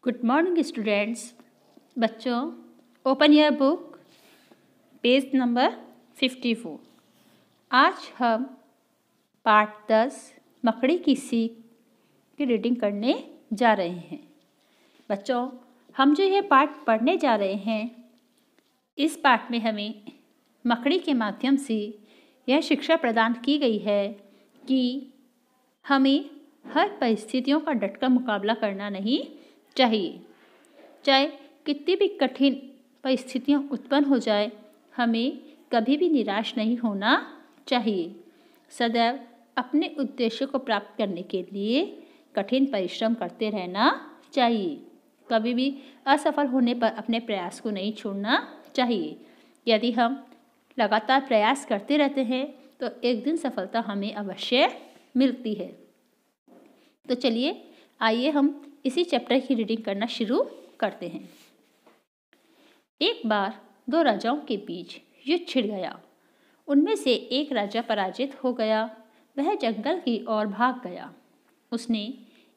Good morning students. बच्चों, open your book, page number 54। आज हम पाठ 10 मकड़ी की सीख की रीडिंग करने जा रहे हैं। बच्चों, हम जो ये पाठ पढ़ने जा रहे हैं, इस पाठ में हमें मकड़ी के माध्यम से यह शिक्षा प्रदान की गई है कि हमें हर परिस्थितियों का डटकर मुकाबला करना नहीं चाहिए। चाहे कितनी भी कठिन परिस्थितियां उत्पन्न हो जाए, हमें कभी भी निराश नहीं होना चाहिए। सदैव अपने उद्देश्य को प्राप्त करने के लिए कठिन परिश्रम करते रहना चाहिए। कभी भी असफल होने पर अपने प्रयास को नहीं छोड़ना चाहिए। यदि हम लगातार प्रयास करते रहते हैं तो एक दिन सफलता हमें अवश्य मिलती है। तो चलिए, आइए हम इसी चैप्टर की रीडिंग करना शुरू करते हैं। एक बार दो राजाओं के बीच युद्ध छिड़ गया। उनमें से एक राजा पराजित हो गया। वह जंगल की ओर भाग गया। उसने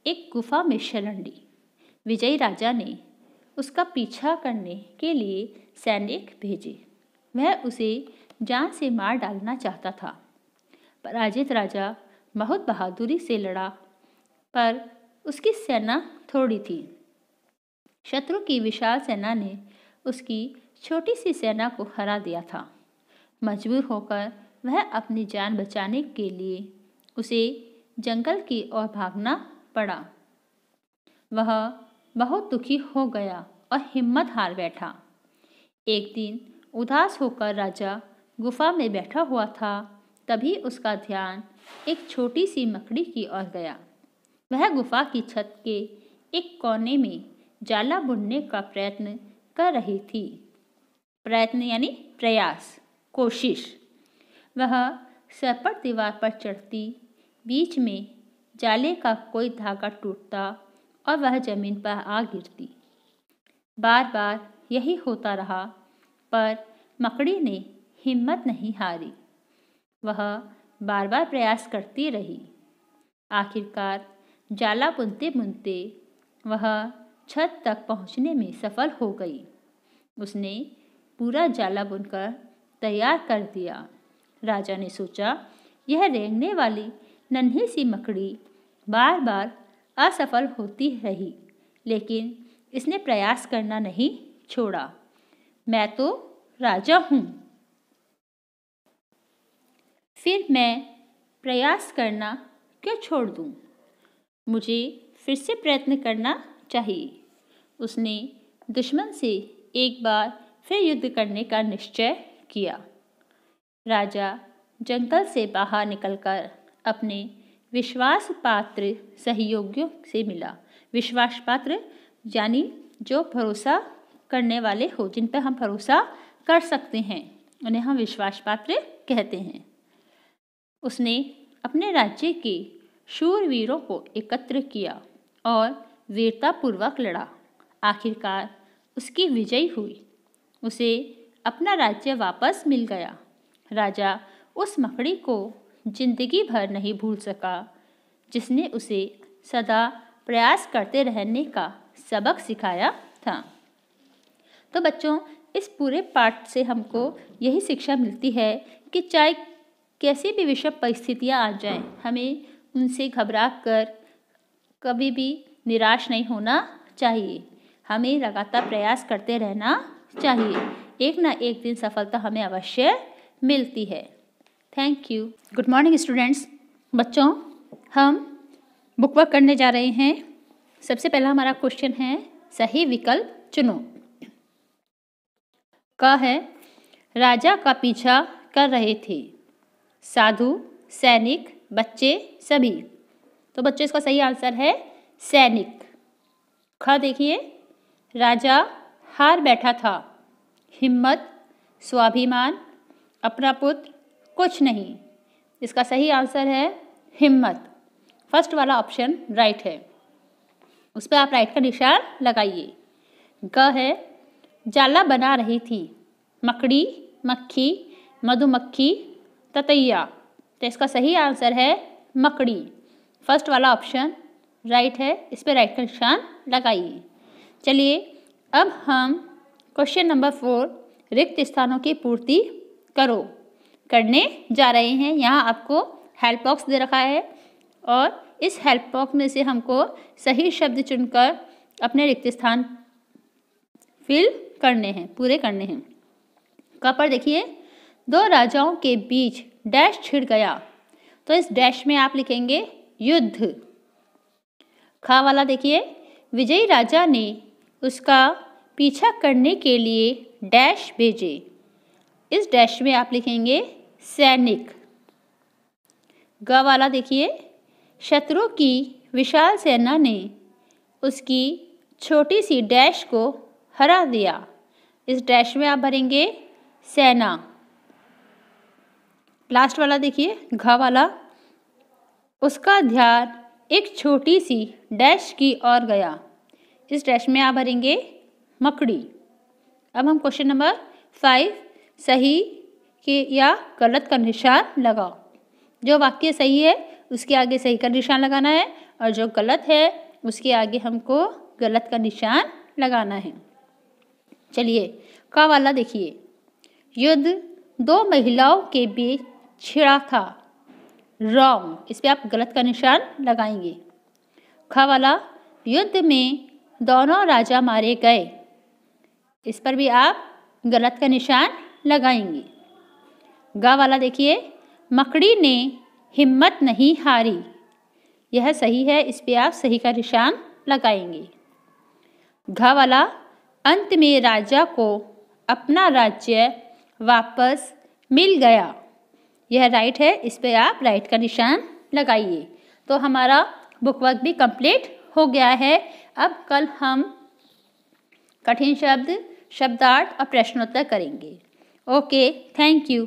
एक गुफा में शरण ली। विजयी राजा ने उसका पीछा करने के लिए सैनिक भेजे। वह उसे जान से मार डालना चाहता था। पराजित राजा बहुत बहादुरी से लड़ा, पर उसकी सेना थोड़ी थी। शत्रु की विशाल सेना ने उसकी छोटी सी सेना को हरा दिया था। मजबूर होकर वह अपनी जान बचाने के लिए उसे जंगल की ओर भागना पड़ा। वह बहुत दुखी हो गया और हिम्मत हार बैठा। एक दिन उदास होकर राजा गुफा में बैठा हुआ था। तभी उसका ध्यान एक छोटी सी मकड़ी की ओर गया। वह गुफा की छत के एक कोने में जाला बुनने का प्रयत्न कर रही थी। प्रयत्न यानी प्रयास, कोशिश। वह सरपट दीवार पर चढ़ती, बीच में जाले का कोई धागा टूटता और वह जमीन पर आ गिरती। बार बार यही होता रहा, पर मकड़ी ने हिम्मत नहीं हारी। वह बार बार प्रयास करती रही। आखिरकार जाला बुनते बुनते वह छत तक पहुंचने में सफल हो गई। उसने पूरा जाला बुनकर तैयार कर दिया। राजा ने सोचा, यह रेंगने वाली नन्ही सी मकड़ी बार बार असफल होती रही, लेकिन इसने प्रयास करना नहीं छोड़ा। मैं तो राजा हूँ, फिर मैं प्रयास करना क्यों छोड़ दूँ? मुझे फिर से प्रयत्न करना चाहिए। उसने दुश्मन से एक बार फिर युद्ध करने का निश्चय किया। राजा जंगल से बाहर निकलकर अपने विश्वास पात्र सहयोगियों से मिला। विश्वास पात्र यानी जो भरोसा करने वाले हो, जिन पर हम भरोसा कर सकते हैं, उन्हें हम विश्वास पात्र कहते हैं। उसने अपने राज्य के शूरवीरों को एकत्र किया और वीरतापूर्वक लड़ा। आखिरकार उसकी विजय हुई। उसे अपना राज्य वापस मिल गया। राजा उस मकड़ी को जिंदगी भर नहीं भूल सका, जिसने उसे सदा प्रयास करते रहने का सबक सिखाया था। तो बच्चों, इस पूरे पाठ से हमको यही शिक्षा मिलती है कि चाहे कैसी भी विषम परिस्थितियाँ आ जाएं, हमें उनसे घबरा कर कभी भी निराश नहीं होना चाहिए। हमें लगातार प्रयास करते रहना चाहिए। एक ना एक दिन सफलता हमें अवश्य मिलती है। Thank you. Good morning students. बच्चों, हम बुक वर्क करने जा रहे हैं। सबसे पहला हमारा क्वेश्चन है, सही विकल्प चुनो। क है, राजा का पीछा कर रहे थे साधु, सैनिक, बच्चे, सभी। तो बच्चों, इसका सही आंसर है सैनिक। ख देखिए, राजा हार बैठा था। हिम्मत, स्वाभिमान, अपना पुत्र, कुछ नहीं। इसका सही आंसर है हिम्मत। फर्स्ट वाला ऑप्शन राइट है, उस पर आप राइट का निशान लगाइए। ग है, जाला बना रही थी मकड़ी, मक्खी, मधुमक्खी, ततैया। तो इसका सही आंसर है मकड़ी। फर्स्ट वाला ऑप्शन राइट है, इस पर राइट का निशान लगाइए। चलिए अब हम क्वेश्चन नंबर 4 रिक्त स्थानों की पूर्ति करो करने जा रहे हैं। यहाँ आपको हेल्प बॉक्स दे रखा है और इस हेल्प बॉक्स में से हमको सही शब्द चुनकर अपने रिक्त स्थान फिल करने हैं, पूरे करने हैं। क पर देखिए, 2 राजाओं के बीच डैश छिड़ गया, तो इस डैश में आप लिखेंगे युद्ध। ख वाला देखिए, विजयी राजा ने उसका पीछा करने के लिए डैश भेजे, इस डैश में आप लिखेंगे सैनिक। ग वाला देखिए, शत्रु की विशाल सेना ने उसकी छोटी सी डैश को हरा दिया, इस डैश में आप भरेंगे सेना। लास्ट वाला देखिए, घ वाला, उसका ध्यान एक छोटी सी डैश की ओर गया, इस डैश में आप भरेंगे मकड़ी। अब हम क्वेश्चन नंबर 5 सही के या गलत का निशान लगाओ। जो वाक्य सही है उसके आगे सही का निशान लगाना है और जो गलत है उसके आगे हमको गलत का निशान लगाना है। चलिए का वाला देखिए, युद्ध 2 महिलाओं के बीच छिड़ा था, रॉन्ग, इस पे आप गलत का निशान लगाएंगे। ख वाला, युद्ध में दोनों राजा मारे गए, इस पर भी आप गलत का निशान लगाएंगे। ग वाला देखिए, मकड़ी ने हिम्मत नहीं हारी, यह सही है, इस पे आप सही का निशान लगाएंगे। घ वाला, अंत में राजा को अपना राज्य वापस मिल गया, यह राइट है, इस पे आप राइट का निशान लगाइए। तो हमारा बुक वर्क भी कंप्लीट हो गया है। अब कल हम कठिन शब्द, शब्दार्थ और प्रश्नोत्तर करेंगे। Okay, thank you.